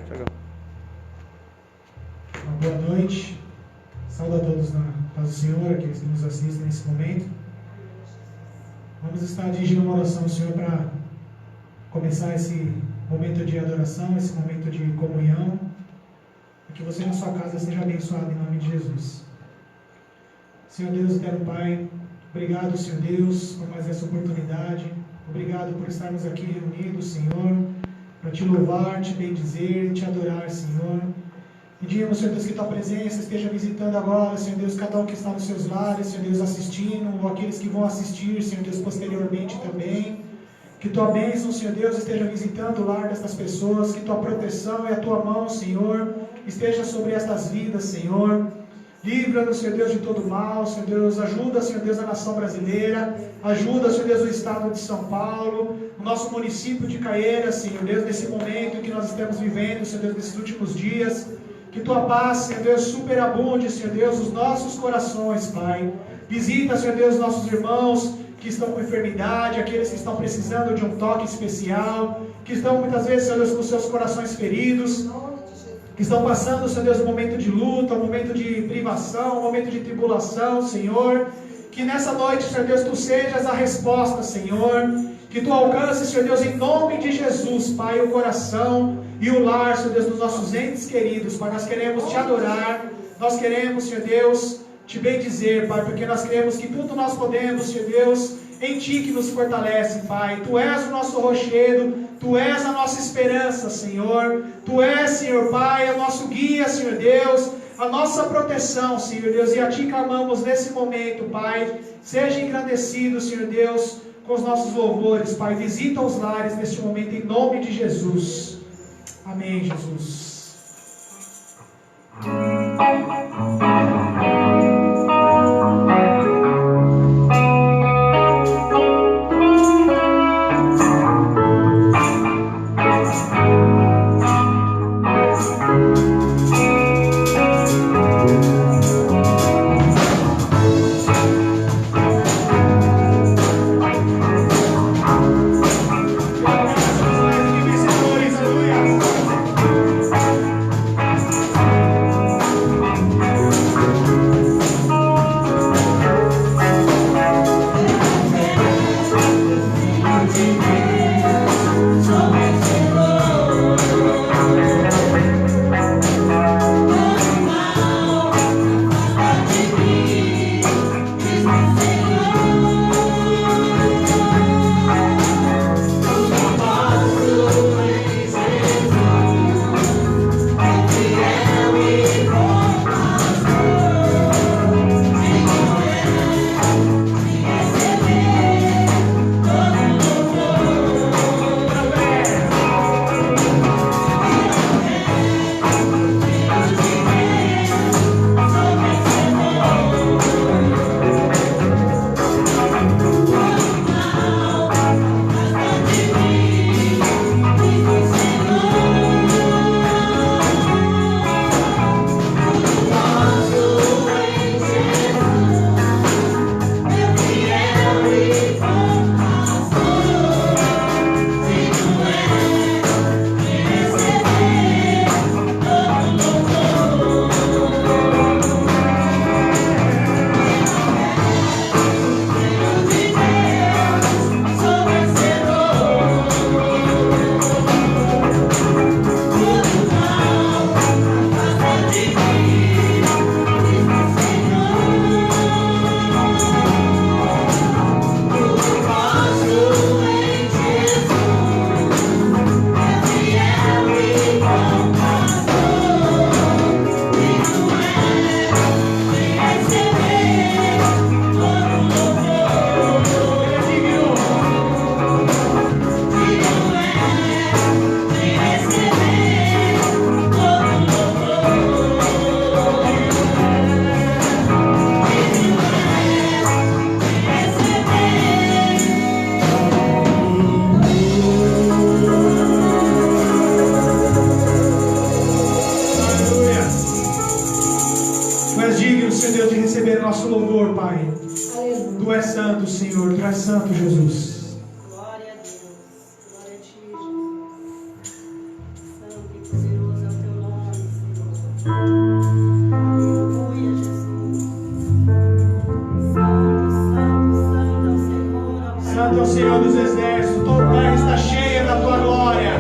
Tiagão. Uma boa noite. Saúdo a todos na paz do Senhor, aqueles que nos assistem nesse momento. Vamos estar dirigindo uma oração ao Senhor para começar esse momento de adoração, esse momento de comunhão. Que você na sua casa seja abençoado em nome de Jesus. Senhor Deus, eterno Pai, obrigado, Senhor Deus, por mais essa oportunidade. Obrigado por estarmos aqui reunidos, Senhor, para te louvar, te bendizer, te adorar, Senhor. Pedimos, Senhor Deus, que tua presença esteja visitando agora, Senhor Deus, cada um que está nos seus lares, Senhor Deus, assistindo, ou aqueles que vão assistir, Senhor Deus, posteriormente também. Que tua bênção, Senhor Deus, esteja visitando o lar destas pessoas, que tua proteção e a tua mão, Senhor, esteja sobre estas vidas, Senhor. Livra-nos, Senhor Deus, de todo mal, Senhor Deus, ajuda, Senhor Deus, a nação brasileira, ajuda, Senhor Deus, o estado de São Paulo, o nosso município de Caieiras, Senhor Deus, nesse momento que nós estamos vivendo, Senhor Deus, nesses últimos dias. Que tua paz, Senhor Deus, superabunde, Senhor Deus, os nossos corações, Pai. Visita, Senhor Deus, nossos irmãos que estão com enfermidade, aqueles que estão precisando de um toque especial, que estão muitas vezes, Senhor Deus, com seus corações feridos, que estão passando, Senhor Deus, um momento de luta, um momento de privação, um momento de tribulação, Senhor. Que nessa noite, Senhor Deus, tu sejas a resposta, Senhor. Que tu alcances, Senhor Deus, em nome de Jesus, Pai, o coração e o lar, Senhor Deus, dos nossos entes queridos, Pai. Nós queremos te adorar, nós queremos, Senhor Deus, te bendizer, Pai, porque nós queremos que tudo nós podemos, Senhor Deus, em Ti que nos fortalece, Pai. Tu és o nosso rochedo, Tu és a nossa esperança, Senhor. Tu és, Senhor Pai, o nosso guia, Senhor Deus, a nossa proteção, Senhor Deus, e a Ti clamamos nesse momento, Pai. Seja engrandecido, Senhor Deus, com os nossos louvores, Pai. Visita os lares neste momento, em nome de Jesus. Amém, Jesus. Tu és santo, Senhor, Tu és santo, Jesus. Glória a Deus, glória a Ti, Jesus. Santo e poderoso Santo é o Senhor dos exércitos, toda a terra está cheia da tua glória.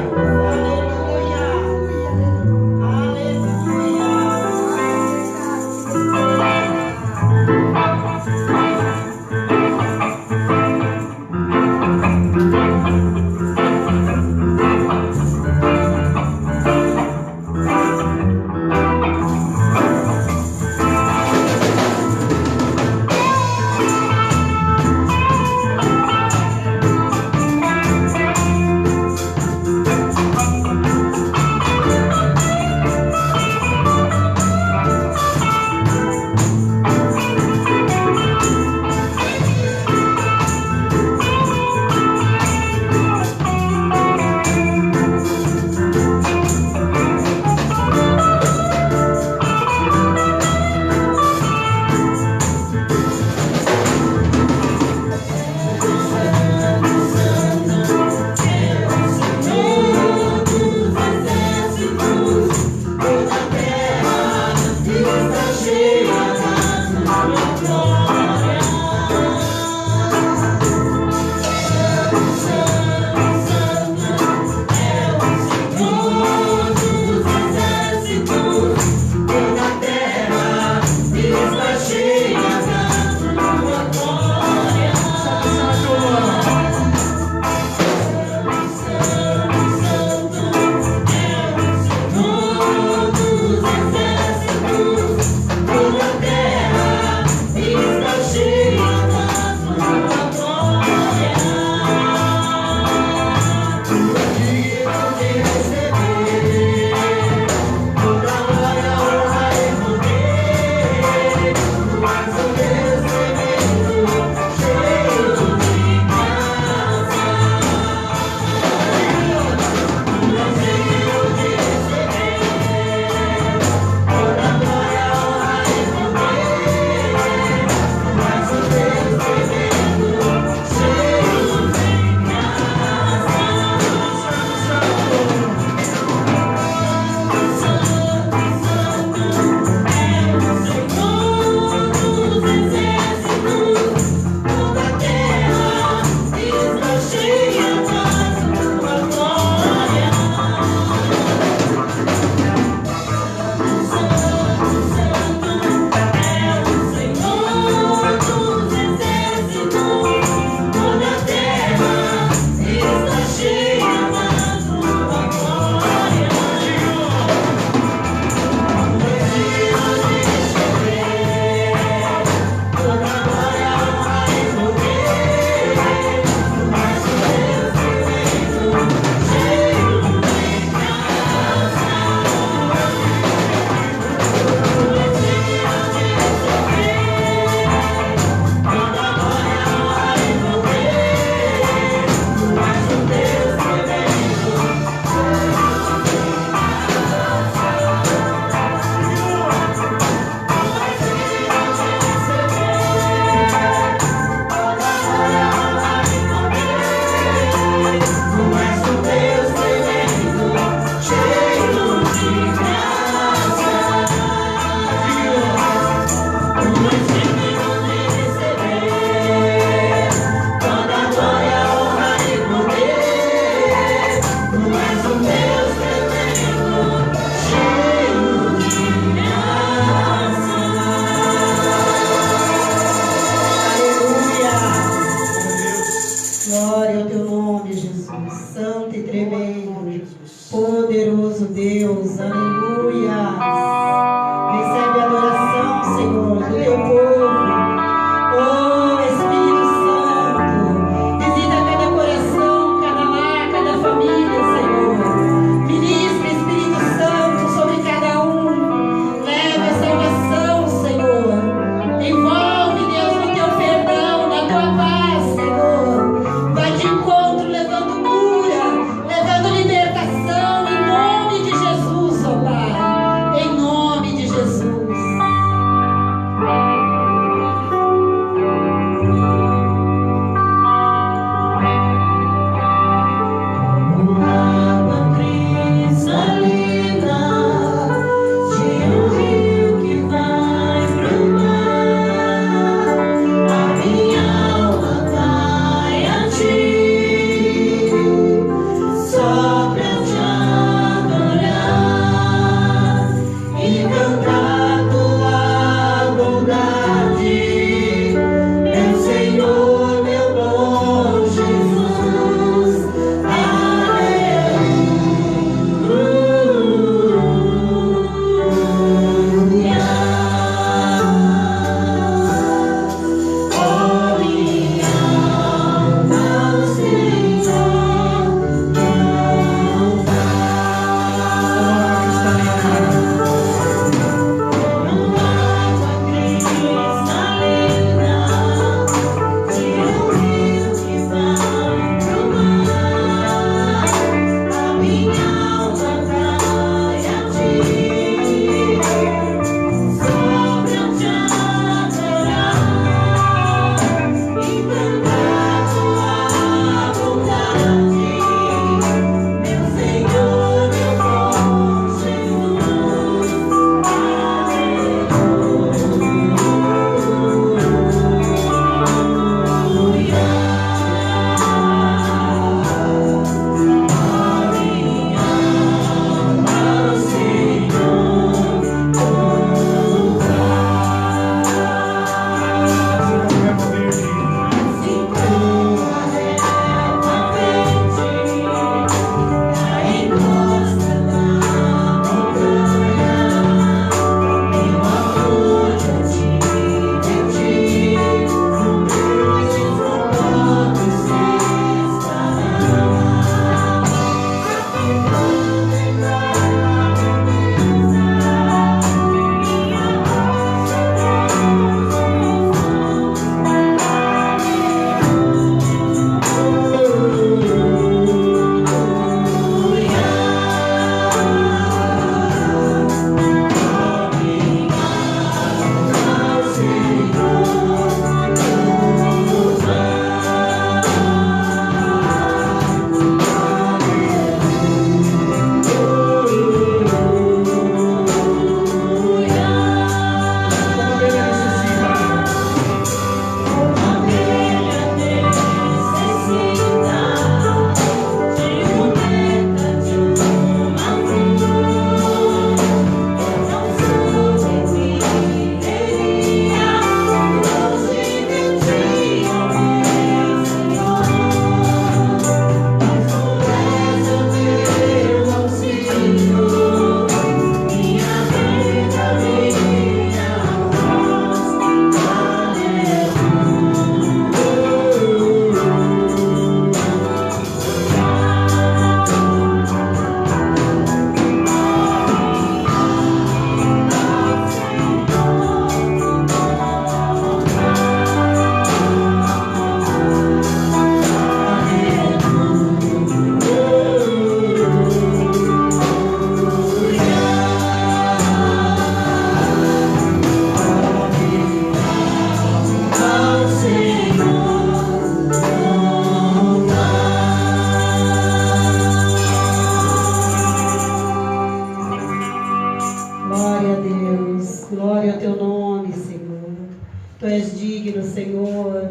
Senhor.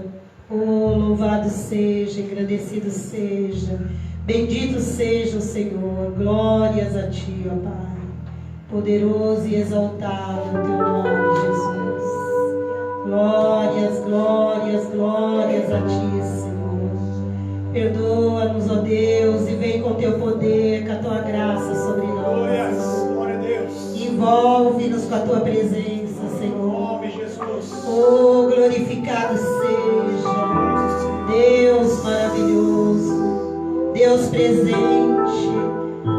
Oh, louvado seja, engrandecido seja, bendito seja o Senhor. Glórias a Ti, ó Pai. Poderoso e exaltado o Teu nome, Jesus. Glórias, glórias, glórias a Ti, Senhor. Perdoa-nos, ó Deus, e vem com Teu poder, com a Tua graça sobre nós. Glória a Deus. Envolve-nos com a Tua presença, Senhor. Em nome de Jesus. Oh, glorificado seja Deus maravilhoso, Deus presente,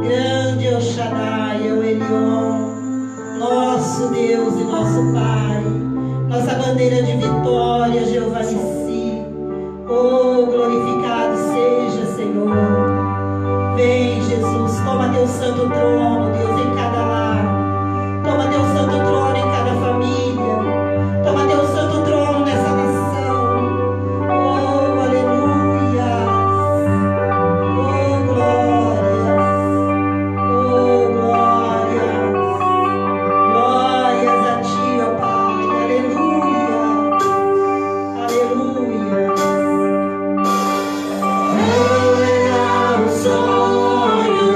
grande é o Shaddai, é o Elion, nosso Deus e nosso Pai, nossa bandeira de vitória, Jeová Nissi. Oh, glorificado seja, Senhor. Vem, Jesus, toma Teu santo trono, Deus, em cada lar. Toma Teu santo trono em cada família. Toma Teu santo trono nessa nação. Oh, aleluia. Oh, glórias. Oh, glórias. Glórias a Ti, ó Pai. Aleluia. Aleluia. Não era um sonho,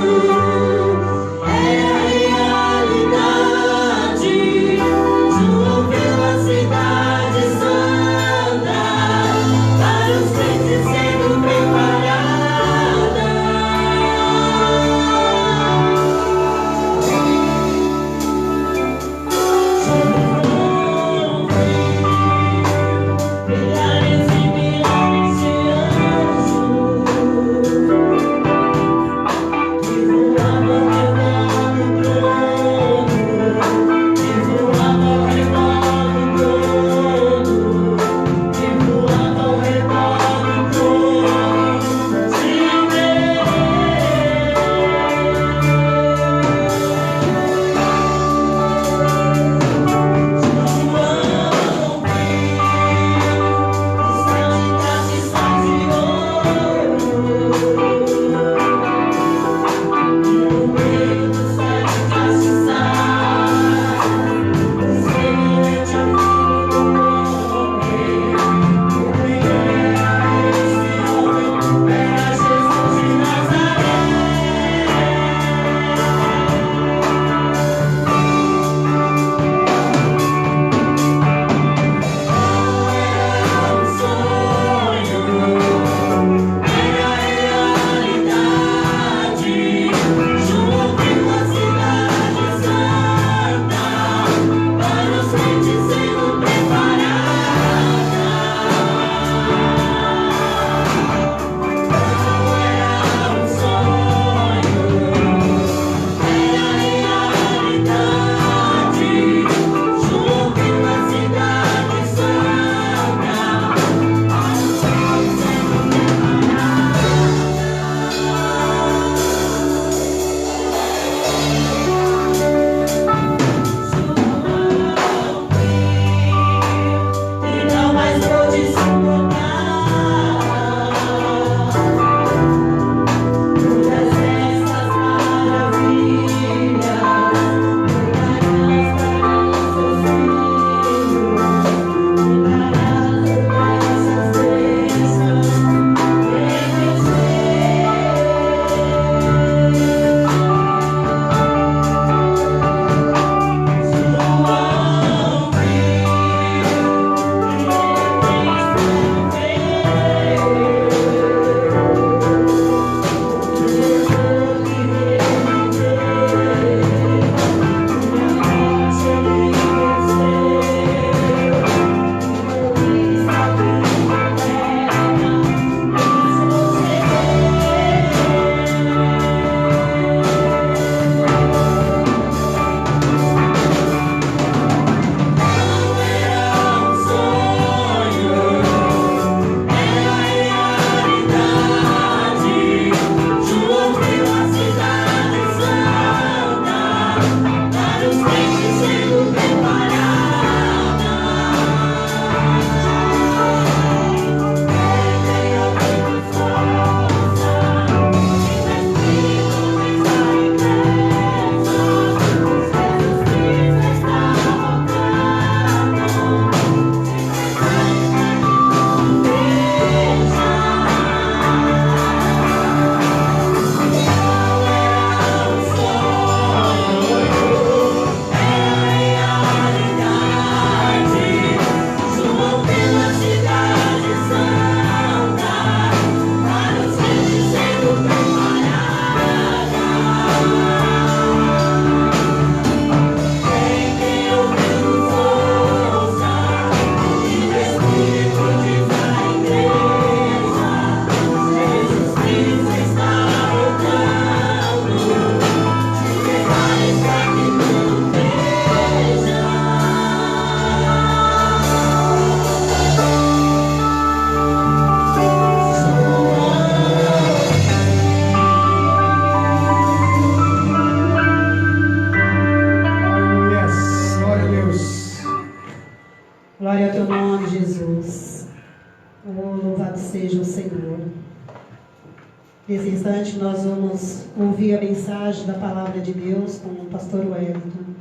Nesse instante nós vamos ouvir a mensagem da palavra de Deus com o pastor Wellington.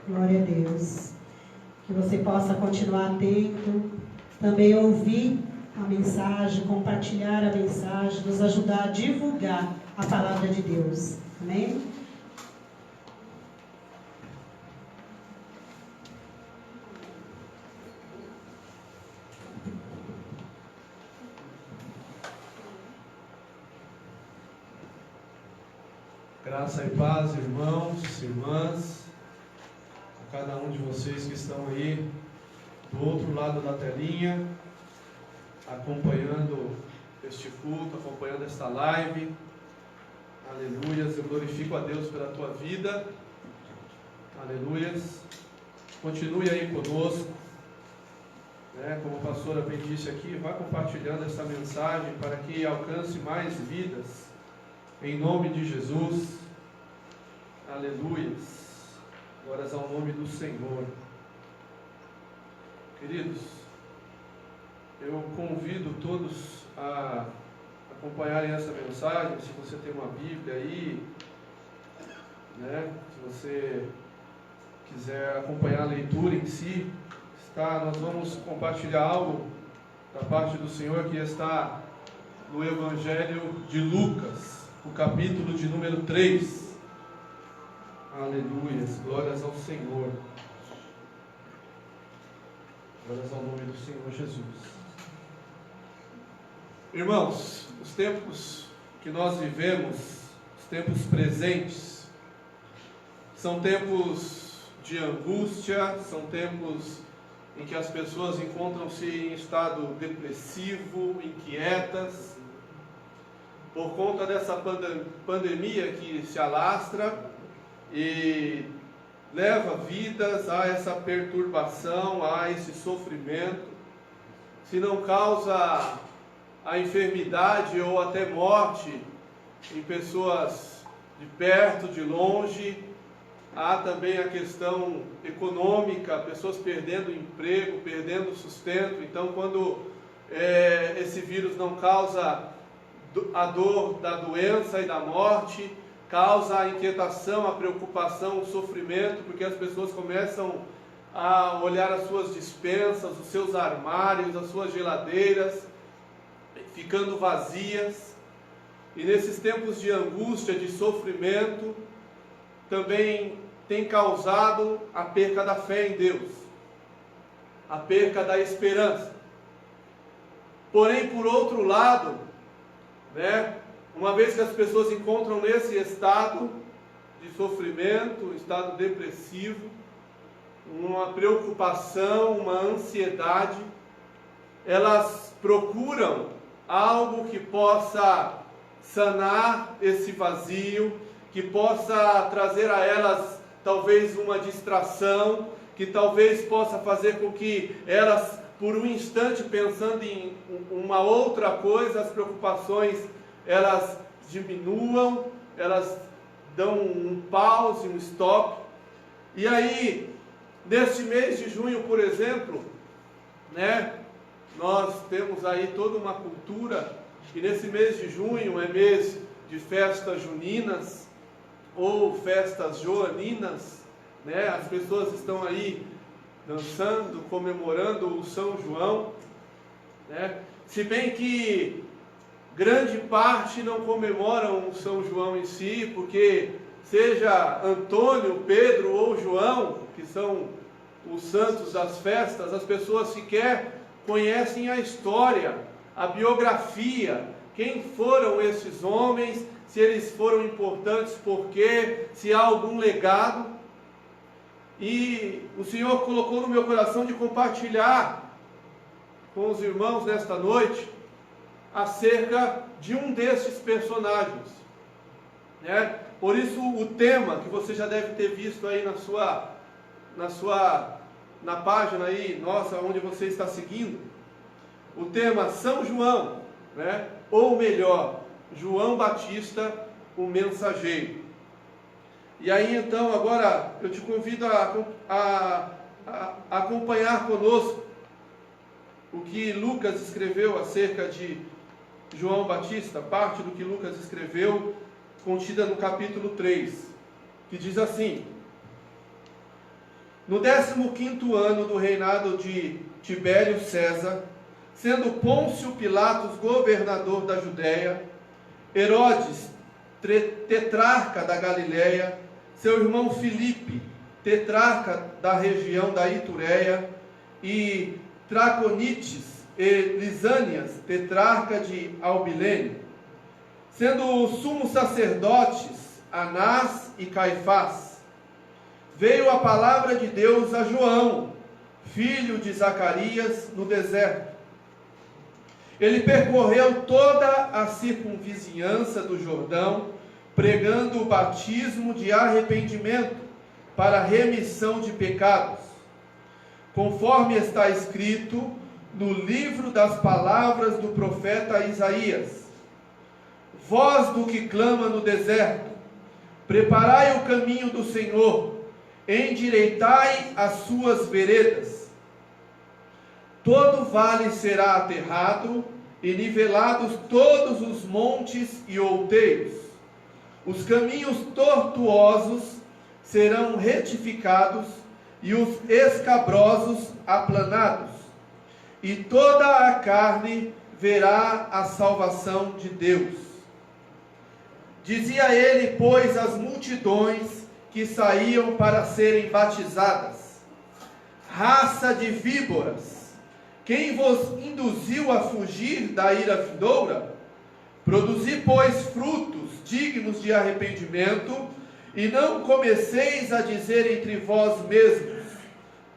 Glória a Deus. Que você possa continuar atento, também ouvir a mensagem, compartilhar a mensagem, nos ajudar a divulgar a palavra de Deus. Amém? Graça e paz, irmãos e irmãs, a cada um de vocês que estão aí do outro lado da telinha, acompanhando este culto, acompanhando esta live. Aleluias, eu glorifico a Deus pela tua vida. Aleluias. Continue aí conosco, né? Como a pastora bem disse aqui, vá compartilhando essa mensagem para que alcance mais vidas. Em nome de Jesus, aleluias, glórias ao nome do Senhor. Queridos, eu convido todos a acompanharem essa mensagem. Se você tem uma Bíblia aí, né? Se você quiser acompanhar a leitura em si, nós vamos compartilhar algo da parte do Senhor que está no Evangelho de Lucas, o capítulo de número 3. Aleluias, glórias ao Senhor. Glórias ao nome do Senhor Jesus. Irmãos, os tempos que nós vivemos, os tempos presentes, são tempos de angústia, são tempos em que as pessoas encontram-se em estado depressivo, inquietas, por conta dessa pandemia que se alastra e leva vidas a essa perturbação, a esse sofrimento. Se não causa a enfermidade ou até morte em pessoas de perto, de longe, há também a questão econômica, pessoas perdendo emprego, perdendo sustento. Então, quando esse vírus não causa a dor da doença e da morte, causa a inquietação, a preocupação, o sofrimento, porque as pessoas começam a olhar as suas despensas, os seus armários, as suas geladeiras, ficando vazias. E nesses tempos de angústia, de sofrimento, também tem causado a perca da fé em Deus, a perca da esperança. Porém, por outro lado, né, uma vez que as pessoas encontram nesse estado de sofrimento, um estado depressivo, uma preocupação, uma ansiedade, elas procuram algo que possa sanar esse vazio, que possa trazer a elas talvez uma distração, que talvez possa fazer com que elas, por um instante, pensando em uma outra coisa, as preocupações elas diminuam, elas dão um pause, um stop. E aí, neste mês de junho, por exemplo, né, nós temos aí toda uma cultura, e nesse mês de junho é mês de festas juninas, ou festas joaninas, né? As pessoas estão aí dançando, comemorando o São João, né? Se bem que grande parte não comemoram o São João em si, porque seja Antônio, Pedro ou João, que são os santos das festas, as pessoas sequer conhecem a história, a biografia, quem foram esses homens, se eles foram importantes, por quê, se há algum legado. E o Senhor colocou no meu coração de compartilhar com os irmãos nesta noite acerca de um desses personagens, né? Por isso o tema que você já deve ter visto aí na página aí nossa, onde você está seguindo, o tema São João, né? Ou melhor, João Batista, o mensageiro. E aí então agora eu te convido a acompanhar conosco o que Lucas escreveu acerca de João Batista, parte do que Lucas escreveu, contida no capítulo 3, que diz assim: no 15º ano do reinado de Tibério César, sendo Pôncio Pilatos governador da Judéia, Herodes, tetrarca da Galiléia, seu irmão Filipe, tetrarca da região da Itureia, e Traconites e Lisânias, tetrarca de Albilene, sendo sumos sacerdotes Anás e Caifás, veio a palavra de Deus a João, filho de Zacarias, no deserto. Ele percorreu toda a circunvizinhança do Jordão, pregando o batismo de arrependimento para remissão de pecados, conforme está escrito no livro das palavras do profeta Isaías: voz do que clama no deserto, preparai o caminho do Senhor, endireitai as suas veredas. Todo vale será aterrado, e nivelados todos os montes e outeiros. Os caminhos tortuosos serão retificados, e os escabrosos aplanados. E toda a carne verá a salvação de Deus. Dizia ele, pois, às multidões que saíam para serem batizadas: raça de víboras, quem vos induziu a fugir da ira vindoura? Produzi, pois, frutos dignos de arrependimento, e não comeceis a dizer entre vós mesmos: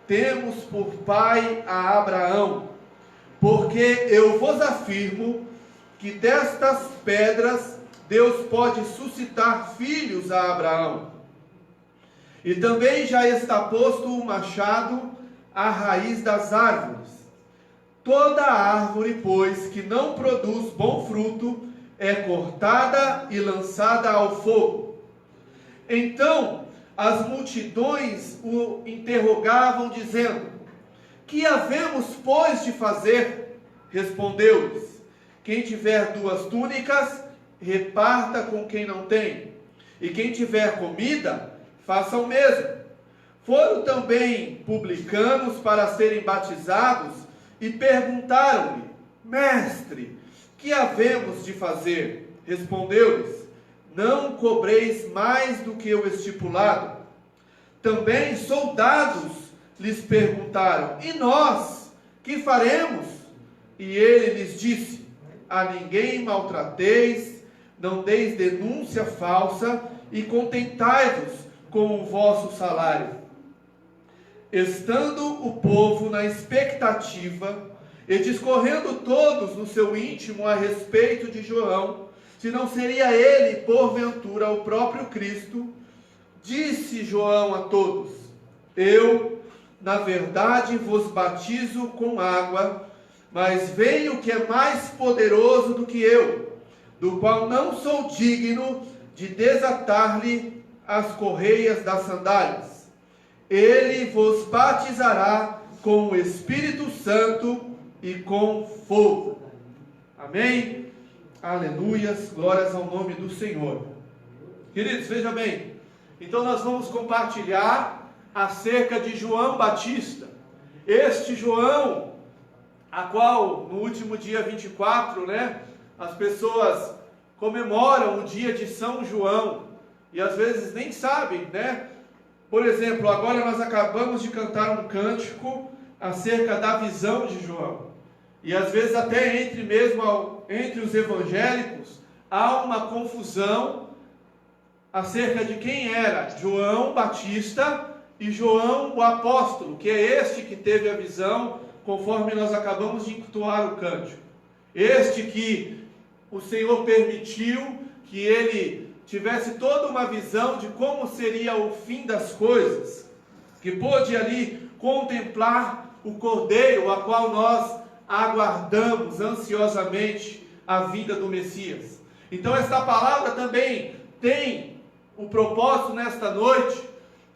temos por pai a Abraão. Porque eu vos afirmo que destas pedras Deus pode suscitar filhos a Abraão. E também já está posto o machado à raiz das árvores. Toda árvore, pois, que não produz bom fruto, é cortada e lançada ao fogo. Então as multidões o interrogavam, dizendo: que havemos, pois, de fazer? Respondeu-lhes: quem tiver 2 túnicas, reparta com quem não tem, e quem tiver comida, faça o mesmo. Foram também publicanos para serem batizados, e perguntaram-lhe: mestre, que havemos de fazer? Respondeu-lhes: não cobreis mais do que o estipulado. Também soldados lhes perguntaram: e nós, que faremos? E ele lhes disse: a ninguém maltrateis, não deis denúncia falsa, e contentai-vos com o vosso salário. Estando o povo na expectativa, e discorrendo todos no seu íntimo a respeito de João, se não seria ele, porventura, o próprio Cristo, disse João a todos: eu, na verdade, vos batizo com água, mas vem o que é mais poderoso do que eu, do qual não sou digno de desatar-lhe as correias das sandálias. Ele vos batizará com o Espírito Santo e com fogo. Amém? Aleluias, glórias ao nome do Senhor. Queridos, veja bem, então nós vamos compartilhar acerca de João Batista. Este João, a qual no último dia 24, as pessoas comemoram o dia de São João, e às vezes nem sabem, Por exemplo, agora nós acabamos de cantar um cântico acerca da visão de João. E às vezes até entre os evangélicos há uma confusão acerca de quem era João Batista e João o apóstolo, que é este que teve a visão, conforme nós acabamos de entoar o cântico. Este que o Senhor permitiu que ele tivesse toda uma visão de como seria o fim das coisas, que pôde ali contemplar o Cordeiro, a qual nós aguardamos ansiosamente a vinda do Messias. Então esta palavra também tem o propósito nesta noite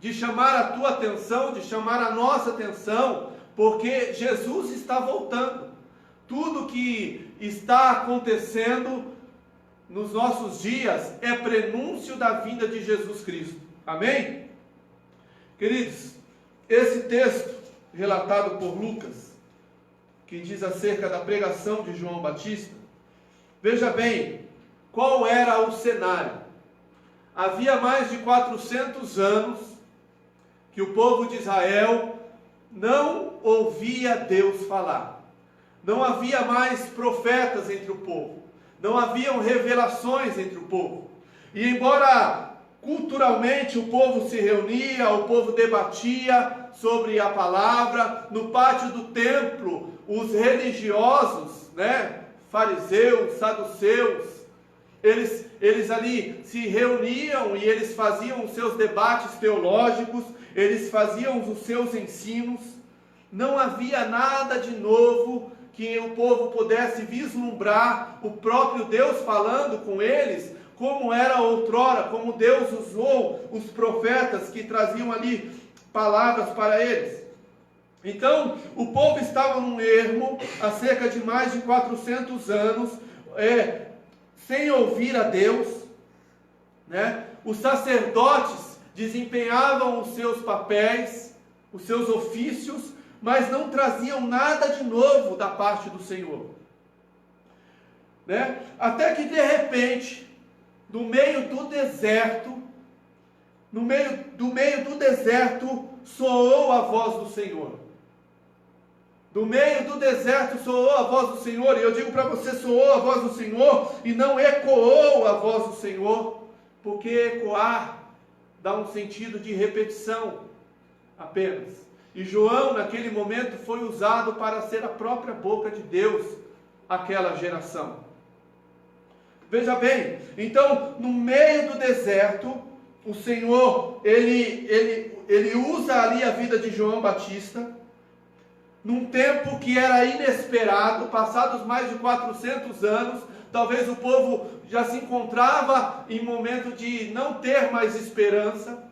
de chamar a tua atenção, de chamar a nossa atenção, porque Jesus está voltando. Tudo que está acontecendo nos nossos dias é prenúncio da vinda de Jesus Cristo. Amém? Queridos, esse texto relatado por Lucas, que diz acerca da pregação de João Batista, veja bem, qual era o cenário? Havia mais de 400 anos que o povo de Israel não ouvia Deus falar. Não havia mais profetas entre o povo. Não haviam revelações entre o povo. E embora culturalmente o povo se reunia, o povo debatia sobre a palavra, no pátio do templo, os religiosos, fariseus, saduceus, eles ali se reuniam e eles faziam os seus debates teológicos, eles faziam os seus ensinos. Não havia nada de novo que o povo pudesse vislumbrar o próprio Deus falando com eles, como era outrora, como Deus usou os profetas que traziam ali palavras para eles. Então, o povo estava num ermo há cerca de mais de 400 anos, sem ouvir a Deus, Os sacerdotes desempenhavam os seus papéis, os seus ofícios, mas não traziam nada de novo da parte do Senhor. Até que de repente, no meio do deserto, soou a voz do Senhor. Do meio do deserto soou a voz do Senhor, e eu digo para você, soou a voz do Senhor, e não ecoou a voz do Senhor, porque ecoar dá um sentido de repetição apenas. E João, naquele momento, foi usado para ser a própria boca de Deus, aquela geração. Veja bem, então, no meio do deserto, o Senhor, ele usa ali a vida de João Batista, num tempo que era inesperado, passados mais de 400 anos, talvez o povo já se encontrava em momento de não ter mais esperança,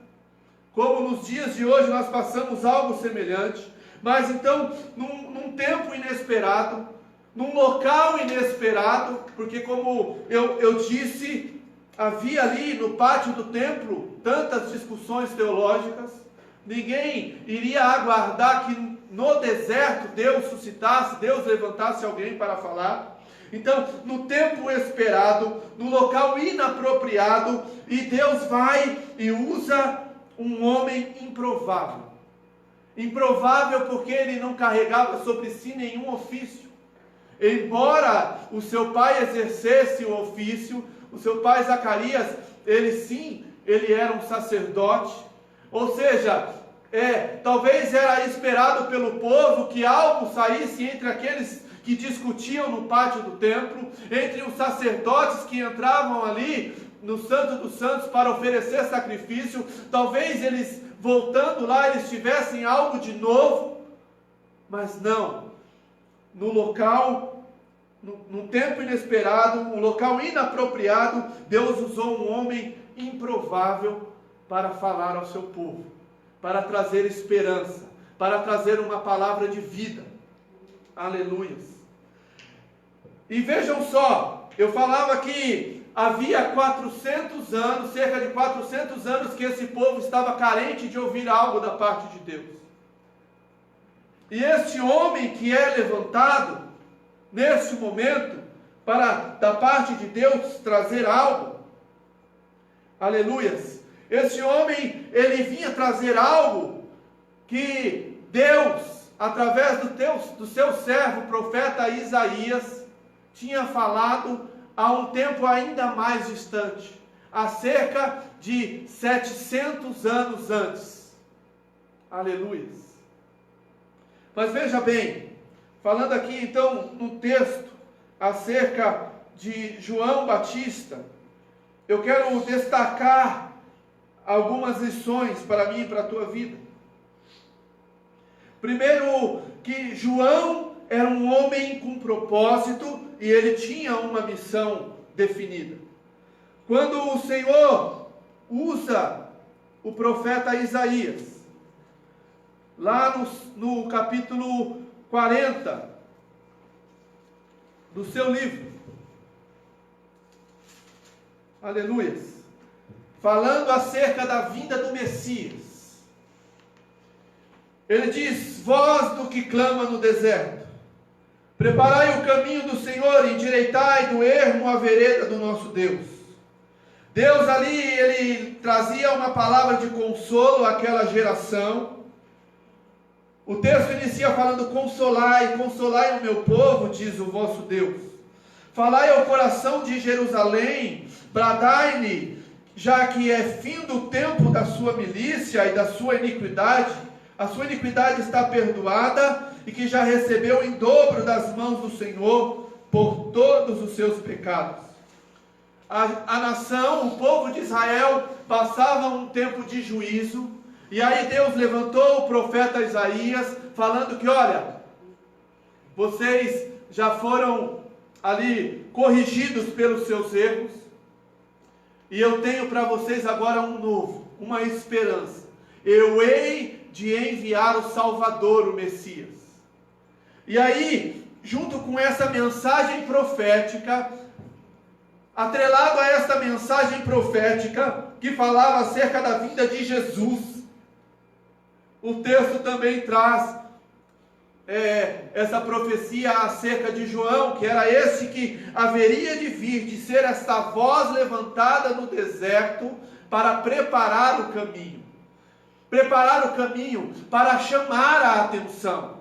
como nos dias de hoje nós passamos algo semelhante, mas então, num tempo inesperado, num local inesperado, porque como eu disse, havia ali no pátio do templo tantas discussões teológicas, ninguém iria aguardar que no deserto Deus suscitasse, Deus levantasse alguém para falar. Então, no tempo esperado, no local inapropriado, e Deus vai e usa um homem improvável. Improvável porque ele não carregava sobre si nenhum ofício. Embora o seu pai exercesse o ofício, o seu pai Zacarias, ele era um sacerdote. Ou seja, talvez era esperado pelo povo que algo saísse entre aqueles que discutiam no pátio do templo, entre os sacerdotes que entravam ali no Santo dos Santos para oferecer sacrifício. Talvez eles, voltando lá, eles tivessem algo de novo, mas não. No local, num tempo inesperado, um local inapropriado, Deus usou um homem improvável para falar ao seu povo, para trazer esperança, para trazer uma palavra de vida. Aleluias. E vejam só, eu falava que havia 400 anos, cerca de 400 anos, que esse povo estava carente de ouvir algo da parte de Deus. E este homem que é levantado, neste momento, para da parte de Deus trazer algo, aleluias, esse homem, ele vinha trazer algo que Deus, através do seu servo, profeta Isaías, tinha falado há um tempo ainda mais distante, há cerca de 700 anos antes. Aleluias. Mas veja bem, falando aqui então no texto acerca de João Batista, eu quero destacar algumas lições para mim e para a tua vida. Primeiro, que João era um homem com propósito e ele tinha uma missão definida. Quando o Senhor usa o profeta Isaías, lá no capítulo 40, do seu livro. Aleluias. Falando acerca da vinda do Messias. Ele diz: voz do que clama no deserto, preparai o caminho do Senhor, endireitai do ermo a vereda do nosso Deus. Deus ali, ele trazia uma palavra de consolo àquela geração. O texto inicia falando: consolai, consolai o meu povo, diz o vosso Deus. Falai ao coração de Jerusalém, bradai-lhe, já que é fim do tempo da sua milícia e da sua iniquidade. A sua iniquidade está perdoada e que já recebeu em dobro das mãos do Senhor por todos os seus pecados. A nação, o povo de Israel, passava um tempo de juízo, e aí Deus levantou o profeta Isaías, falando que, olha, vocês já foram ali corrigidos pelos seus erros, e eu tenho para vocês agora um novo, uma esperança. Eu hei de enviar o Salvador, o Messias. E aí, junto com essa mensagem profética, atrelado a esta mensagem profética, que falava acerca da vinda de Jesus, o texto também traz essa profecia acerca de João, que era esse que haveria de vir, de ser esta voz levantada no deserto, para preparar o caminho. Preparar o caminho para chamar a atenção.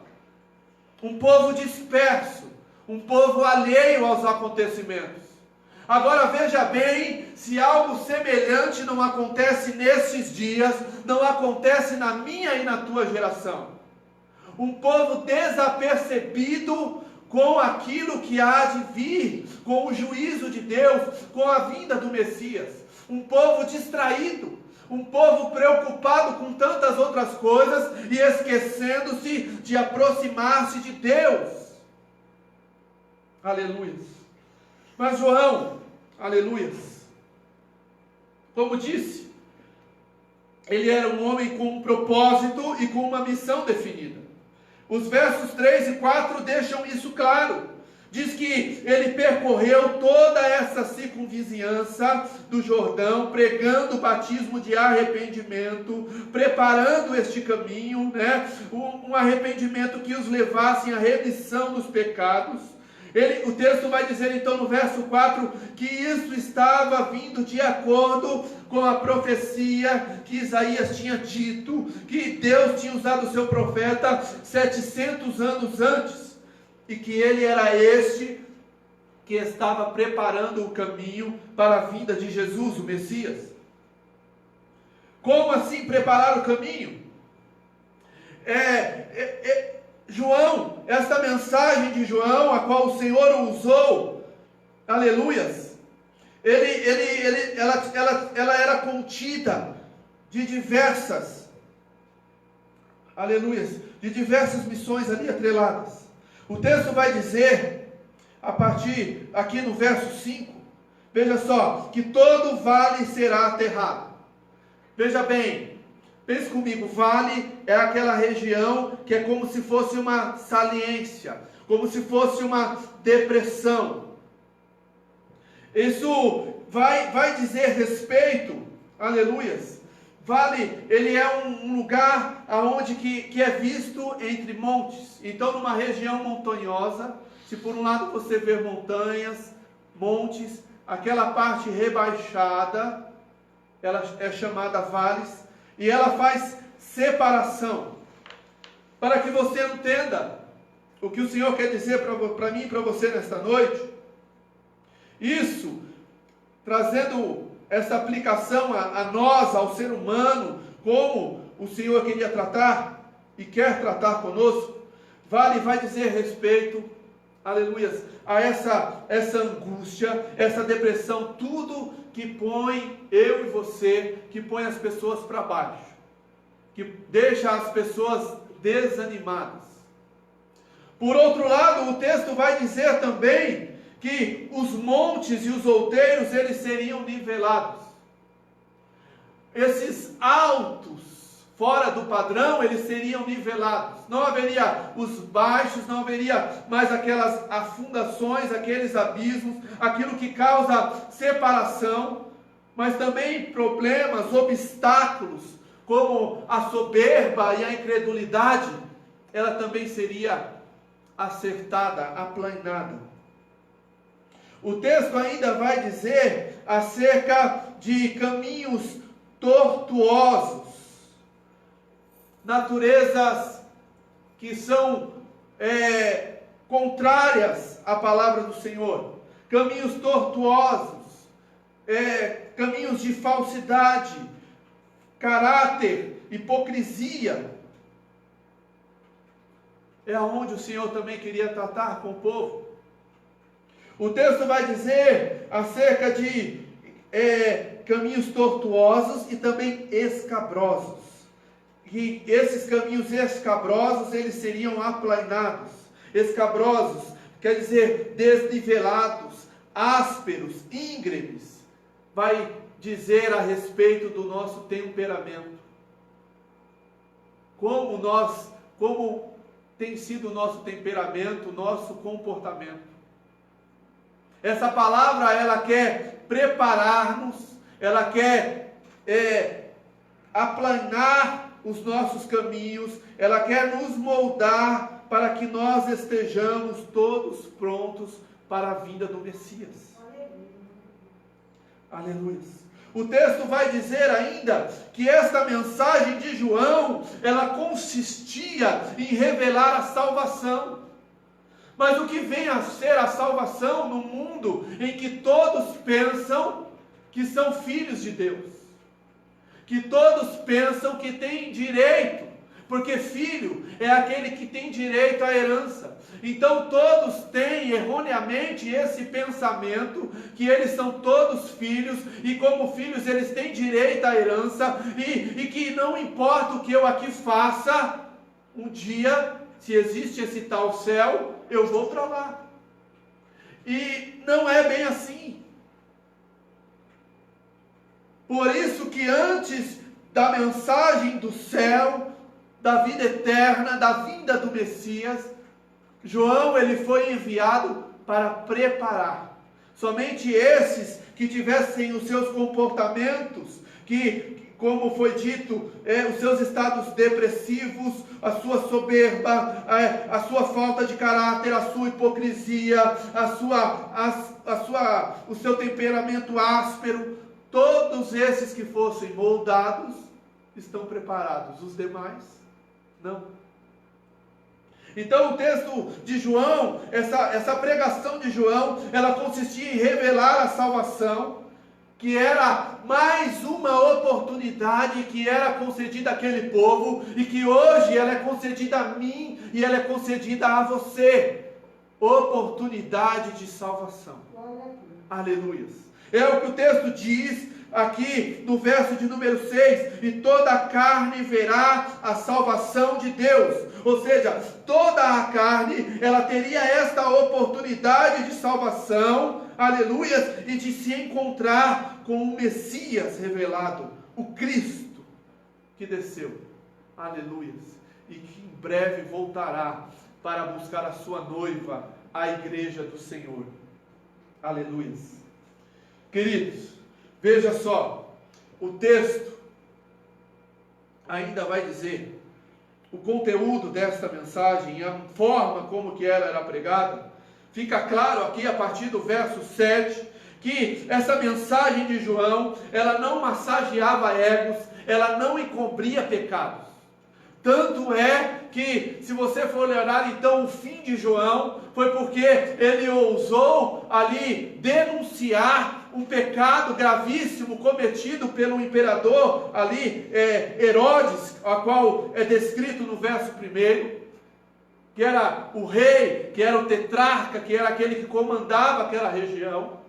Um povo disperso, um povo alheio aos acontecimentos. Agora veja bem, se algo semelhante não acontece nesses dias, não acontece na minha e na tua geração. Um povo desapercebido com aquilo que há de vir, com o juízo de Deus, com a vinda do Messias. Um povo distraído, um povo preocupado com tantas outras coisas e esquecendo-se de aproximar-se de Deus. Aleluia. Mas João, aleluia, como disse, ele era um homem com um propósito e com uma missão definida. Os versos 3 e 4 deixam isso claro. Diz que ele percorreu toda essa circunvizinhança do Jordão, pregando o batismo de arrependimento, preparando este caminho, um arrependimento que os levasse à remissão dos pecados. O texto vai dizer então no verso 4, que isso estava vindo de acordo com a profecia que Isaías tinha dito, que Deus tinha usado o seu profeta 700 anos antes, e que ele era este que estava preparando o caminho para a vinda de Jesus, o Messias. Como assim preparar o caminho? João, esta mensagem de João, a qual o Senhor usou, aleluias, ela era contida de diversas, aleluias, de diversas missões ali atreladas. O texto vai dizer, a partir aqui no verso 5, veja só, que todo vale será aterrado. Veja bem, pense comigo, vale é aquela região que é como se fosse uma saliência, como se fosse uma depressão. Isso vai dizer respeito, aleluias. Vale, ele é um lugar aonde que é visto entre montes. Então, numa região montanhosa, se por um lado você vê montanhas, montes, aquela parte rebaixada, ela é chamada vales, e ela faz separação. Para que você entenda o que o Senhor quer dizer para mim e para você nesta noite, isso, trazendo essa aplicação a nós, ao ser humano, como o Senhor queria tratar e quer tratar conosco, vai dizer respeito, aleluias, a essa angústia, essa depressão, tudo que põe eu e você, que põe as pessoas para baixo, que deixa as pessoas desanimadas. Por outro lado, o texto vai dizer também que os montes e os outeiros, eles seriam nivelados. Esses altos fora do padrão, eles seriam nivelados. Não haveria os baixos, não haveria mais aquelas afundações, aqueles abismos, aquilo que causa separação, mas também problemas, obstáculos, como a soberba e a incredulidade, ela também seria acertada, aplanada. O texto ainda vai dizer acerca de caminhos tortuosos, naturezas que são contrárias à palavra do Senhor, caminhos tortuosos, caminhos de falsidade, caráter, hipocrisia. É aonde o Senhor também queria tratar com o povo. O texto vai dizer acerca de caminhos tortuosos e também escabrosos. E esses caminhos escabrosos, eles seriam aplanados. Escabrosos quer dizer desnivelados, ásperos, íngremes. Vai dizer a respeito do nosso temperamento. Como tem sido o nosso temperamento, o nosso comportamento. Essa palavra, ela quer preparar-nos, ela quer aplanar os nossos caminhos, ela quer nos moldar para que nós estejamos todos prontos para a vinda do Messias. Aleluia. O texto vai dizer ainda que esta mensagem de João, ela consistia em revelar a salvação. Mas o que vem a ser a salvação no mundo em que todos pensam que são filhos de Deus? Que todos pensam que têm direito, porque filho é aquele que tem direito à herança. Então todos têm erroneamente esse pensamento, que eles são todos filhos, e como filhos eles têm direito à herança, e que não importa o que eu aqui faça, um dia, se existe esse tal céu, eu vou para lá. E não é bem assim. Por isso que antes da mensagem do céu, da vida eterna, da vinda do Messias, João ele foi enviado para preparar. Somente esses que tivessem os seus comportamentos, como foi dito, os seus estados depressivos, a sua soberba, a sua falta de caráter, a sua hipocrisia, o seu temperamento áspero, todos esses que fossem moldados, estão preparados. Os demais, não. Então o texto de João, essa pregação de João, ela consistia em revelar a salvação, que era mais uma oportunidade que era concedida àquele povo, e que hoje ela é concedida a mim, e ela é concedida a você. Oportunidade de salvação. Aleluia. É o que o texto diz aqui no verso de número 6, e toda a carne verá a salvação de Deus. Ou seja, toda a carne, ela teria esta oportunidade de salvação, aleluia, e de se encontrar com o Messias revelado, o Cristo que desceu, aleluia, e que em breve voltará para buscar a sua noiva, a igreja do Senhor, aleluia. Queridos, veja só, o texto ainda vai dizer o conteúdo desta mensagem, a forma como que ela era pregada. Fica claro aqui a partir do verso 7, que essa mensagem de João, ela não massageava egos, ela não encobria pecados. Tanto é que, se você for olhar então o fim de João, foi porque ele ousou ali denunciar um pecado gravíssimo cometido pelo imperador ali, Herodes, a qual é descrito no verso 1, que era o rei, que era o tetrarca, que era aquele que comandava aquela região.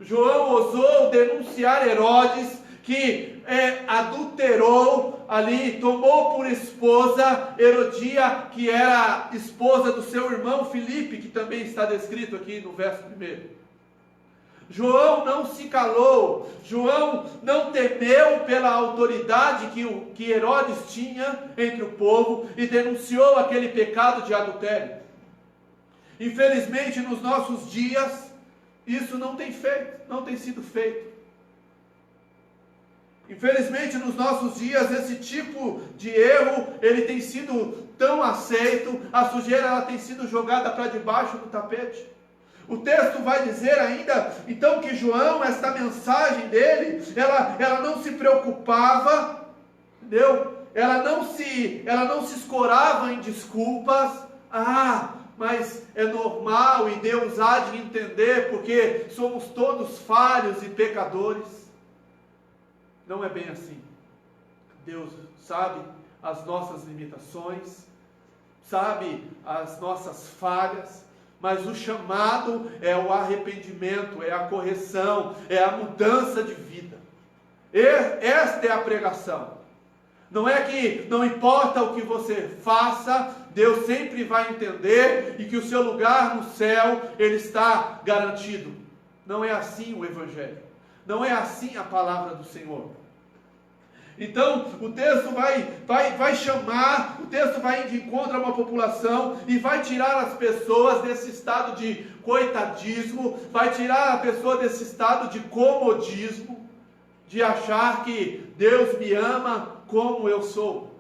João ousou denunciar Herodes, que adulterou ali, tomou por esposa Herodia, que era esposa do seu irmão Filipe, que também está descrito aqui no verso 1. João não se calou, João não temeu pela autoridade que Herodes tinha entre o povo e denunciou aquele pecado de adultério. Infelizmente, nos nossos dias, isso não tem sido feito. Infelizmente, nos nossos dias, esse tipo de erro, ele tem sido tão aceito, a sujeira ela tem sido jogada para debaixo do tapete. O texto vai dizer ainda, então, que João, esta mensagem dele, ela não se preocupava, entendeu? Ela não se escorava em desculpas. Mas é normal e Deus há de entender, porque somos todos falhos e pecadores. Não é bem assim. Deus sabe as nossas limitações, sabe as nossas falhas, mas o chamado é o arrependimento, é a correção, é a mudança de vida. Esta é a pregação. Não é que não importa o que você faça, Deus sempre vai entender e que o seu lugar no céu, ele está garantido. Não é assim o Evangelho. Não é assim a palavra do Senhor. Então, o texto vai chamar, o texto vai de encontro a uma população e vai tirar as pessoas desse estado de coitadismo, vai tirar a pessoa desse estado de comodismo, de achar que Deus me ama como eu sou.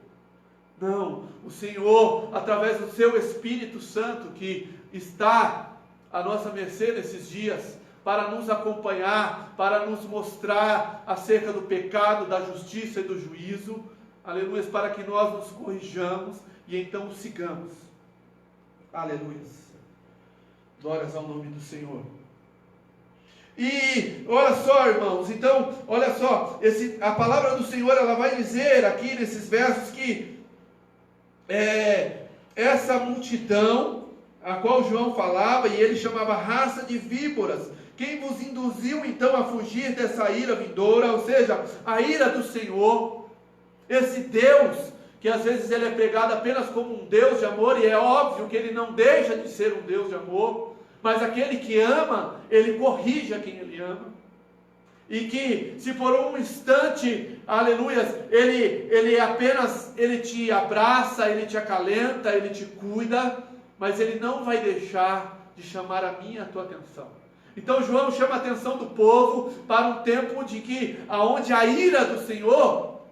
Não, o Senhor, através do seu Espírito Santo, que está à nossa mercê nesses dias, para nos acompanhar, para nos mostrar acerca do pecado, da justiça e do juízo, aleluia, para que nós nos corrijamos e então o sigamos. Aleluia. Glórias ao nome do Senhor. E olha só, irmãos, então, olha só, a palavra do Senhor, ela vai dizer aqui nesses versos que essa multidão, a qual João falava, e ele chamava raça de víboras, quem vos induziu então a fugir dessa ira vindoura, ou seja, a ira do Senhor, esse Deus, que às vezes ele é pregado apenas como um Deus de amor, e é óbvio que ele não deixa de ser um Deus de amor, mas aquele que ama, ele corrige a quem ele ama, e que se por um instante, aleluia, ele te abraça, ele te acalenta, ele te cuida, mas ele não vai deixar de chamar a minha e a tua atenção. Então João chama a atenção do povo para um tempo de aonde a ira do Senhor,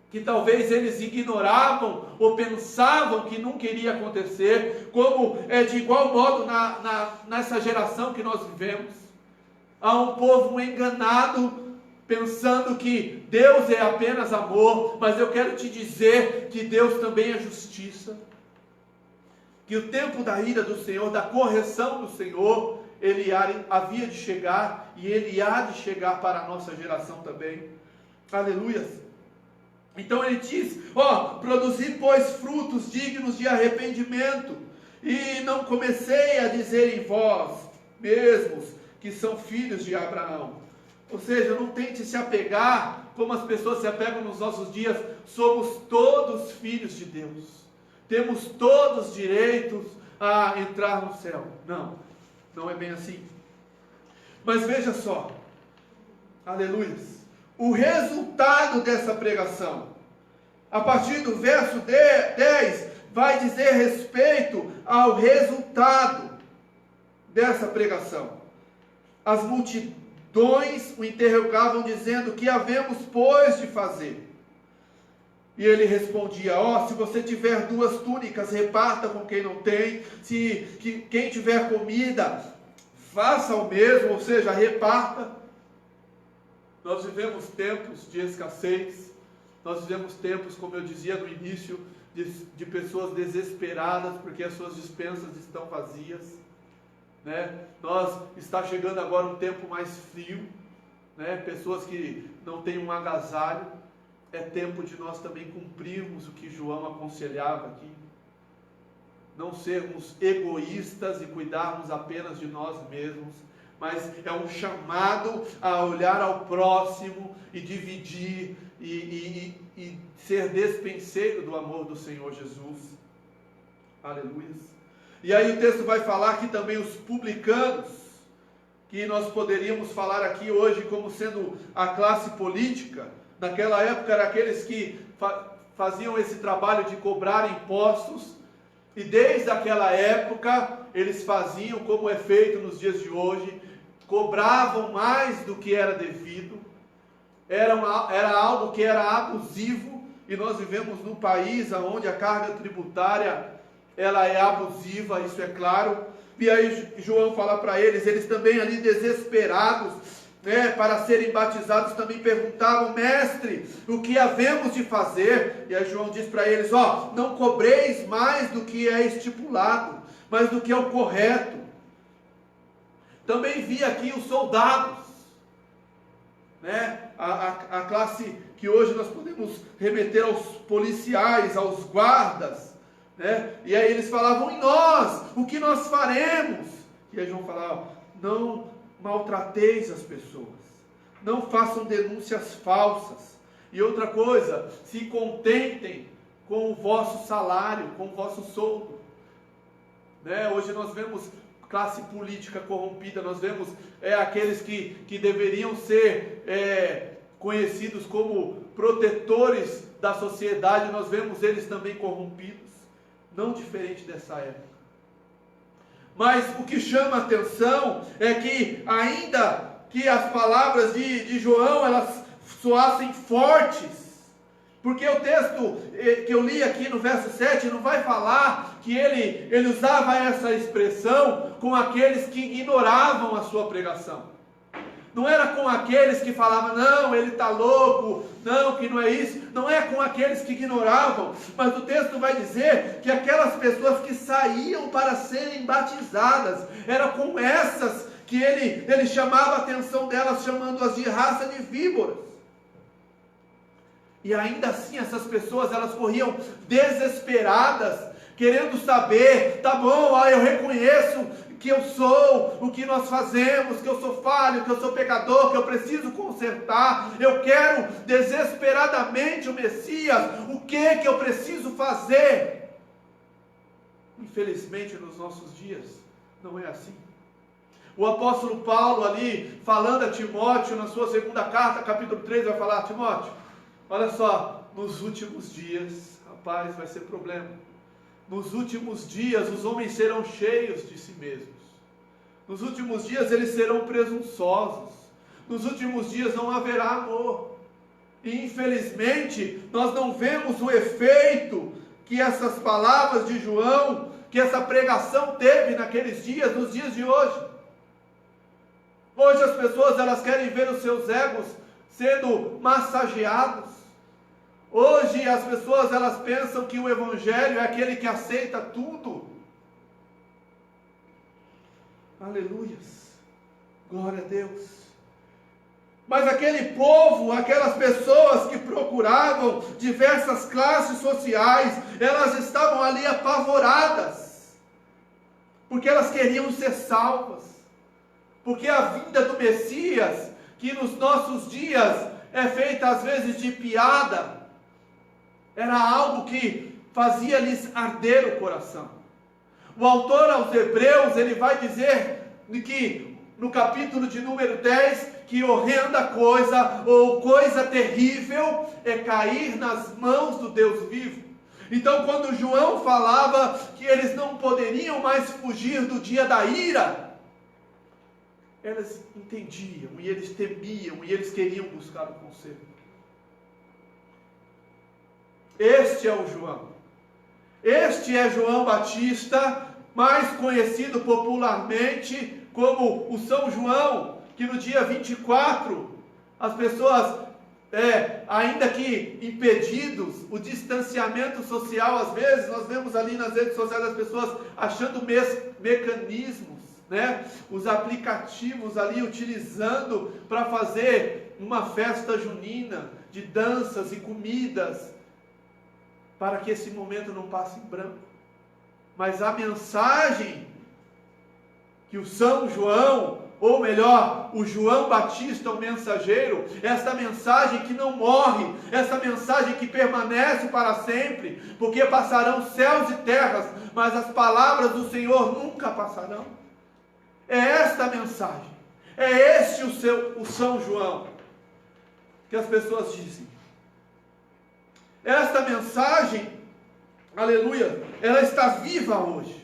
que talvez eles ignoravam ou pensavam que não queria acontecer, como é de igual modo nessa geração que nós vivemos. Há um povo enganado, pensando que Deus é apenas amor, mas eu quero te dizer que Deus também é justiça. Que o tempo da ira do Senhor, da correção do Senhor, ele havia de chegar, e ele há de chegar para a nossa geração também. Aleluia. Então ele diz, produzi pois frutos dignos de arrependimento, e não comecei a dizer em vós mesmos que são filhos de Abraão. Ou seja, não tente se apegar como as pessoas se apegam nos nossos dias. Somos todos filhos de Deus, temos todos direitos a entrar no céu. Não é bem assim. Mas veja só, aleluia, o resultado dessa pregação, a partir do verso 10, vai dizer respeito ao resultado dessa pregação. As multidões o interrogavam dizendo, que havemos pois de fazer? E ele respondia, se você tiver 2 túnicas, reparta com quem não tem, quem tiver comida, faça o mesmo, ou seja, reparta. Nós vivemos tempos de escassez, nós vivemos tempos, como eu dizia no início, de pessoas desesperadas, porque as suas despensas estão vazias, né? Está chegando agora um tempo mais frio, né? Pessoas que não têm um agasalho. É tempo de nós também cumprirmos o que João aconselhava aqui. Não sermos egoístas e cuidarmos apenas de nós mesmos, mas é um chamado a olhar ao próximo e dividir e ser despenseiro do amor do Senhor Jesus. Aleluia. E aí o texto vai falar que também os publicanos que nós poderíamos falar aqui hoje como sendo a classe política. Naquela época eram aqueles que faziam esse trabalho de cobrar impostos, e desde aquela época eles faziam como é feito nos dias de hoje, cobravam mais do que era devido, era algo que era abusivo, e nós vivemos num país onde a carga tributária ela é abusiva, isso é claro. E aí João fala para eles também ali desesperados, para serem batizados, também perguntavam: mestre, o que havemos de fazer? E aí João diz para eles: não cobreis mais do que é estipulado, mas do que é o correto. Também vi aqui os soldados, a classe que hoje nós podemos remeter aos policiais, aos guardas, e aí eles falavam: e nós, o que nós faremos? E aí João falava: não maltrateis as pessoas, não façam denúncias falsas, e outra coisa, se contentem com o vosso salário, com o vosso soldo. Hoje nós vemos classe política corrompida, nós vemos aqueles que deveriam ser conhecidos como protetores da sociedade, nós vemos eles também corrompidos, não diferente dessa época. Mas o que chama a atenção é que, ainda que as palavras de João elas soassem fortes, porque o texto que eu li aqui no verso 7 não vai falar que ele usava essa expressão com aqueles que ignoravam a sua pregação. Não era com aqueles que falavam: não, ele está louco, não, que não é isso. Não é com aqueles que ignoravam, mas o texto vai dizer que aquelas pessoas que saíam para serem batizadas, era com essas que ele chamava a atenção delas, chamando-as de raça de víboras. E ainda assim essas pessoas, elas corriam desesperadas, querendo saber: tá bom, eu reconheço que eu sou o que nós fazemos, que eu sou falho, que eu sou pecador, que eu preciso consertar, eu quero desesperadamente o Messias, o que eu preciso fazer? Infelizmente nos nossos dias não é assim. O apóstolo Paulo ali, falando a Timóteo, na sua segunda carta, capítulo 3, vai falar: Timóteo, olha só, nos últimos dias, rapaz, vai ser problema. Nos últimos dias, os homens serão cheios de si mesmos. Nos últimos dias, eles serão presunçosos. Nos últimos dias, não haverá amor. E, infelizmente, nós não vemos o efeito que essas palavras de João, que essa pregação teve naqueles dias, nos dias de hoje. Hoje as pessoas, elas querem ver os seus egos sendo massageados. Hoje as pessoas, elas pensam que o evangelho é aquele que aceita tudo. Aleluias, glória a Deus. Mas aquele povo, aquelas pessoas que procuravam diversas classes sociais, elas estavam ali apavoradas, porque elas queriam ser salvas, porque a vinda do Messias, que nos nossos dias é feita às vezes de piada, era algo que fazia-lhes arder o coração. O autor aos Hebreus, ele vai dizer que no capítulo de número 10, que horrenda coisa, ou coisa terrível, é cair nas mãos do Deus vivo. Então, quando João falava que eles não poderiam mais fugir do dia da ira, eles entendiam, e eles temiam, e eles queriam buscar o conselho. Este é o João. Este é João Batista, mais conhecido popularmente como o São João, que no dia 24, as pessoas, ainda que impedidos, o distanciamento social, às vezes, nós vemos ali nas redes sociais as pessoas achando mecanismos, os aplicativos ali utilizando para fazer uma festa junina, de danças e comidas, para que esse momento não passe em branco. Mas a mensagem que o São João, ou melhor, o João Batista, o mensageiro, esta mensagem que não morre, essa mensagem que permanece para sempre, porque passarão céus e terras, mas as palavras do Senhor nunca passarão. É esta mensagem. É este o São João que as pessoas dizem. Esta mensagem, aleluia, ela está viva hoje.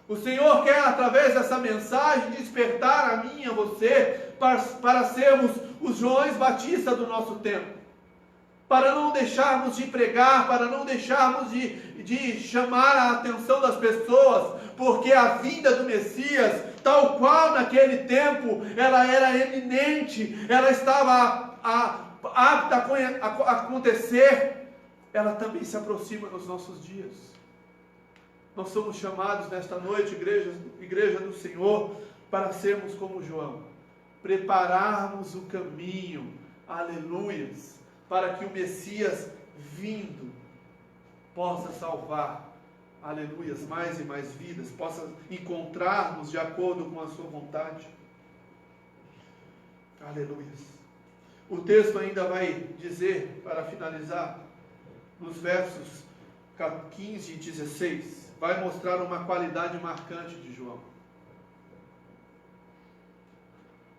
O Senhor quer, através dessa mensagem, despertar a mim e a você para sermos os Joões Batista do nosso tempo. Para não deixarmos de pregar, para não deixarmos de chamar a atenção das pessoas, porque a vinda do Messias, tal qual naquele tempo, ela era eminente, ela estava apta a acontecer, ela também se aproxima nos nossos dias. Nós somos chamados nesta noite, igreja do Senhor, para sermos como João, prepararmos o caminho, aleluias, para que o Messias vindo possa salvar, aleluias, mais e mais vidas, possa encontrar-nos de acordo com a sua vontade. Aleluias. O texto ainda vai dizer, para finalizar, nos versos 15 e 16, vai mostrar uma qualidade marcante de João.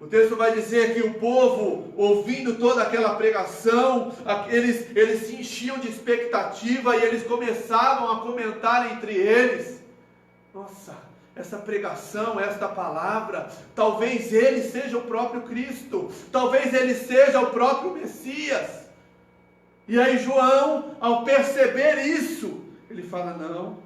O texto vai dizer que o povo, ouvindo toda aquela pregação, eles se enchiam de expectativa e eles começavam a comentar entre eles: nossa, essa pregação, esta palavra, talvez ele seja o próprio Cristo, talvez ele seja o próprio Messias. E aí João, ao perceber isso, ele fala: não,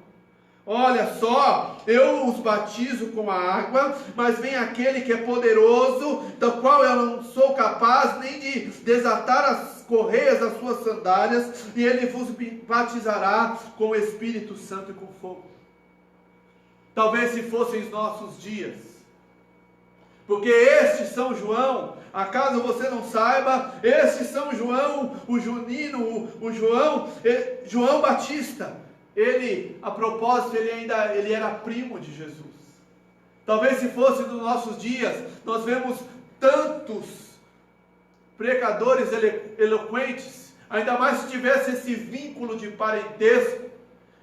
olha só, eu os batizo com a água, mas vem aquele que é poderoso, do qual eu não sou capaz nem de desatar as correias das suas sandálias, e ele vos batizará com o Espírito Santo e com fogo. Talvez se fossem os nossos dias, porque este São João, acaso você não saiba, este São João, o Junino, João Batista, ele, a propósito, ele era primo de Jesus. Talvez se fosse nos nossos dias, nós vemos tantos pregadores eloquentes, ainda mais se tivesse esse vínculo de parentesco,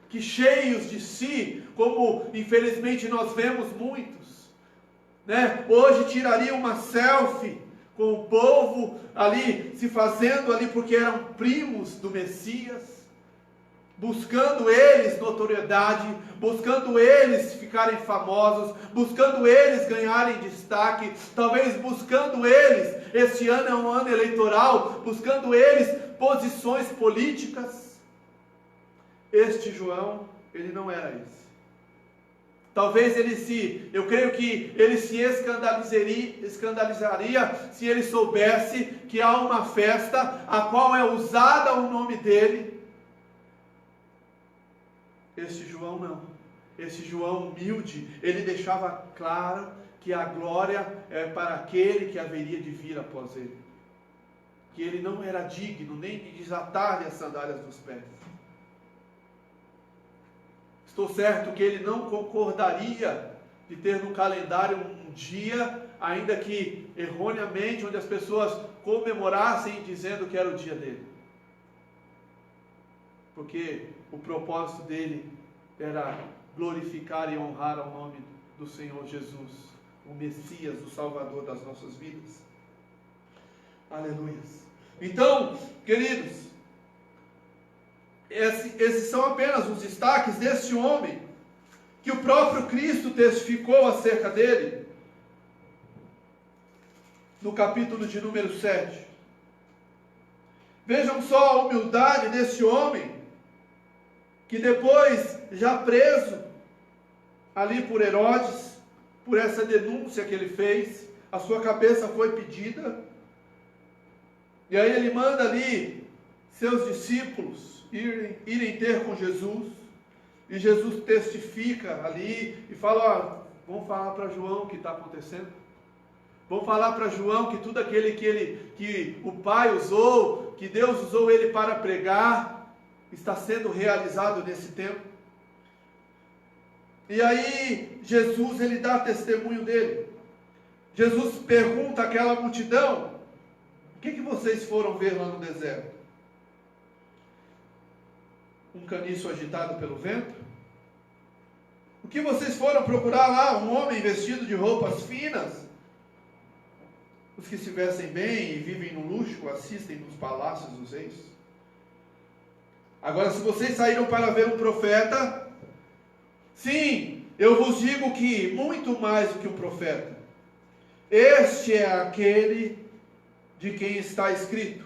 que cheios de si, como infelizmente nós vemos muitos, né? Hoje tiraria uma selfie com o povo ali, se fazendo ali porque eram primos do Messias, buscando eles notoriedade, buscando eles ficarem famosos, buscando eles ganharem destaque, talvez buscando eles, este ano é um ano eleitoral, buscando eles posições políticas. Este João, ele não era esse. Talvez eu creio que ele se escandalizaria se ele soubesse que há uma festa a qual é usada o nome dele. Este João não. Este João humilde, ele deixava claro que a glória é para aquele que haveria de vir após ele. Que ele não era digno nem de desatar-lhe as sandálias dos pés. Estou certo que ele não concordaria de ter no calendário um dia, ainda que erroneamente, onde as pessoas comemorassem dizendo que era o dia dele. Porque o propósito dele era glorificar e honrar ao nome do Senhor Jesus, o Messias, o Salvador das nossas vidas. Aleluia. Então, queridos, esses são apenas os destaques desse homem, que o próprio Cristo testificou acerca dele, no capítulo de número 7. Vejam só a humildade desse homem, que depois, já preso ali por Herodes, por essa denúncia que ele fez, a sua cabeça foi pedida, e aí ele manda ali seus discípulos irem ter com Jesus, e Jesus testifica ali, e fala: vamos falar para João o que está acontecendo, vamos falar para João que tudo aquele que o Pai usou, que Deus usou ele para pregar, está sendo realizado nesse tempo. E aí Jesus, ele dá testemunho dele. Jesus pergunta àquela multidão: o que vocês foram ver lá no deserto? Um caniço agitado pelo vento? O que vocês foram procurar lá um homem vestido de roupas finas? Os que se vestem bem e vivem no luxo assistem nos palácios dos reis. Agora, se vocês saíram para ver um profeta, sim, eu vos digo que muito mais do que um profeta. Este é aquele de quem está escrito: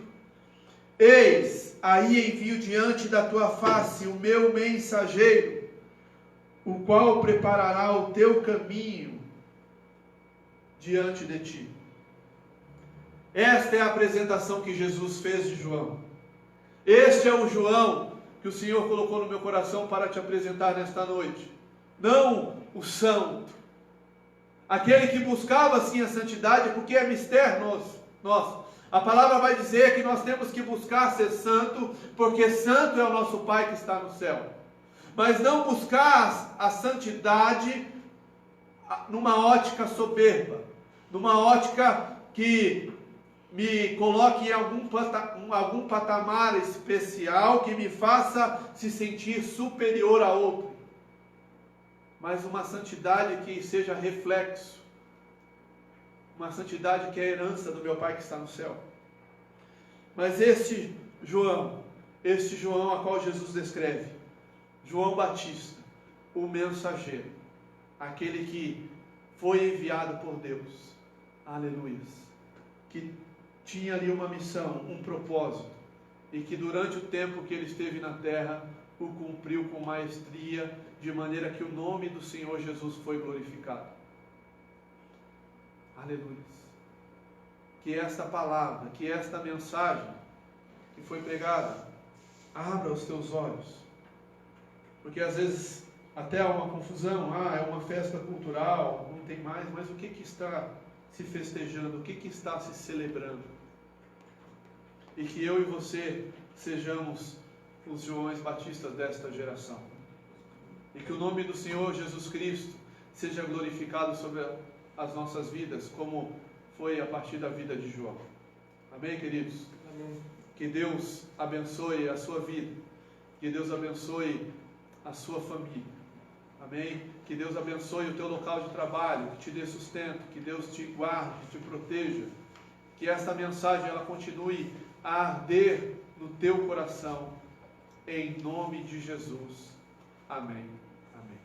eis, aí envio diante da tua face o meu mensageiro, o qual preparará o teu caminho diante de ti. Esta é a apresentação que Jesus fez de João. Este é o João que o Senhor colocou no meu coração para te apresentar nesta noite. Não o santo, aquele que buscava sim a santidade, porque é mistério nosso. A palavra vai dizer que nós temos que buscar ser santo, porque santo é o nosso Pai que está no céu. Mas não buscar a santidade numa ótica soberba, numa ótica que me coloque em algum patamar especial, que me faça se sentir superior a outro. Mas uma santidade que seja reflexo, uma santidade que é a herança do meu Pai que está no céu. Mas este João a qual Jesus descreve, João Batista, o mensageiro, aquele que foi enviado por Deus, aleluia, que tinha ali uma missão, um propósito, e que durante o tempo que ele esteve na terra, o cumpriu com maestria, de maneira que o nome do Senhor Jesus foi glorificado. Aleluia. Que esta palavra, que esta mensagem que foi pregada, abra os teus olhos. Porque às vezes até há uma confusão, é uma festa cultural, não tem mais, mas o que está se festejando, o que está se celebrando? E que eu e você sejamos os Joões Batistas desta geração. E que o nome do Senhor Jesus Cristo seja glorificado sobre as nossas vidas, como foi a partir da vida de João. Amém, queridos? Amém. Que Deus abençoe a sua vida. Que Deus abençoe a sua família. Amém? Que Deus abençoe o teu local de trabalho, que te dê sustento, que Deus te guarde, te proteja. Que esta mensagem ela continue a arder no teu coração, em nome de Jesus. Amém. Amém.